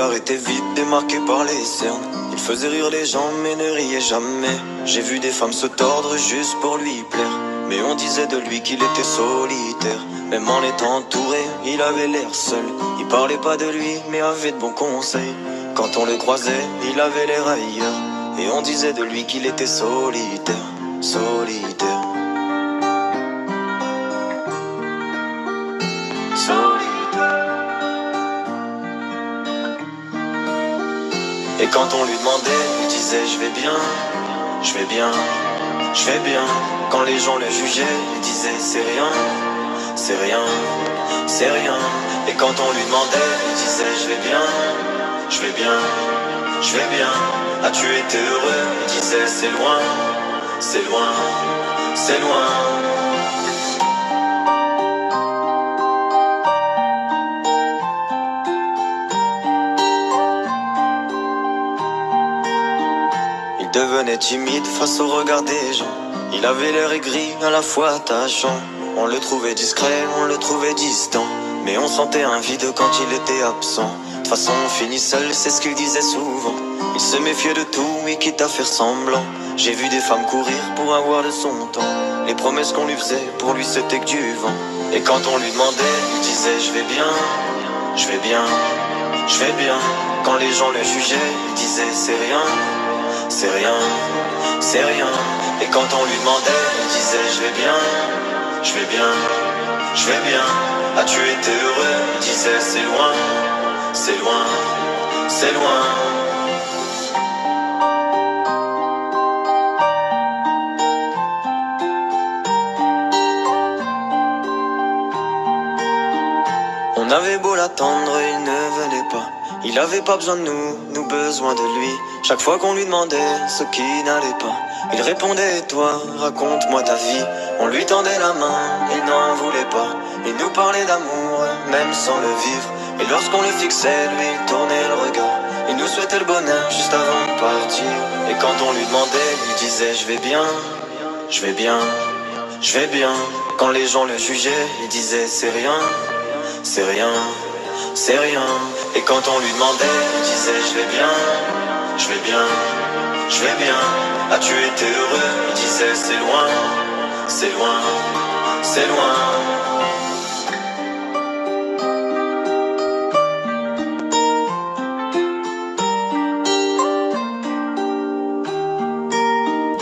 regard était vide, démarqué par les cernes. Il faisait rire les gens mais ne riait jamais. J'ai vu des femmes se tordre juste pour lui plaire, mais on disait de lui qu'il était solitaire. Même en étant entouré, il avait l'air seul. Il parlait pas de lui mais avait de bons conseils. Quand on le croisait, il avait l'air ailleurs, et on disait de lui qu'il était solitaire, solitaire, solitaire. Et quand on lui demandait, il disait je vais bien, je vais bien, je vais bien. Quand les gens le jugeaient, il disait c'est rien, c'est rien, c'est rien. Et quand on lui demandait, il disait je vais bien, je vais bien, je vais bien. As-tu été heureux? Il disait c'est loin, c'est loin, c'est loin. Il devenait timide face au regard des gens. Il avait l'air aigri, à la fois attachant. On le trouvait discret, on le trouvait distant, mais on sentait un vide quand il était absent. De toute façon on finit seul, c'est ce qu'il disait souvent. Il se méfiait de tout et quitte à faire semblant. J'ai vu des femmes courir pour avoir de son temps. Les promesses qu'on lui faisait, pour lui c'était que du vent. Et quand on lui demandait, il disait je vais bien, je vais bien, je vais bien. Quand les gens le jugeaient, il disait c'est rien, c'est rien, c'est rien. Et quand on lui demandait, il disait je vais bien, je vais bien, je vais bien. As-tu été heureux? Il disait c'est loin, c'est loin, c'est loin. On avait beau l'attendre, il ne venait pas. Il avait pas besoin de nous besoin de lui. Chaque fois qu'on lui demandait ce qui n'allait pas, il répondait et toi, raconte-moi ta vie. On lui tendait la main, il n'en voulait pas. Il nous parlait d'amour, même sans le vivre. Et lorsqu'on le fixait, lui, il tournait le regard. Il nous souhaitait le bonheur juste avant de partir. Et quand on lui demandait, il disait je vais bien, je vais bien, je vais bien. Quand les gens le jugeaient, il disait c'est rien, c'est rien, c'est rien. Et quand on lui demandait, il disait je vais bien, je vais bien, je vais bien. As-tu été heureux? Il disait c'est loin, c'est loin, c'est loin.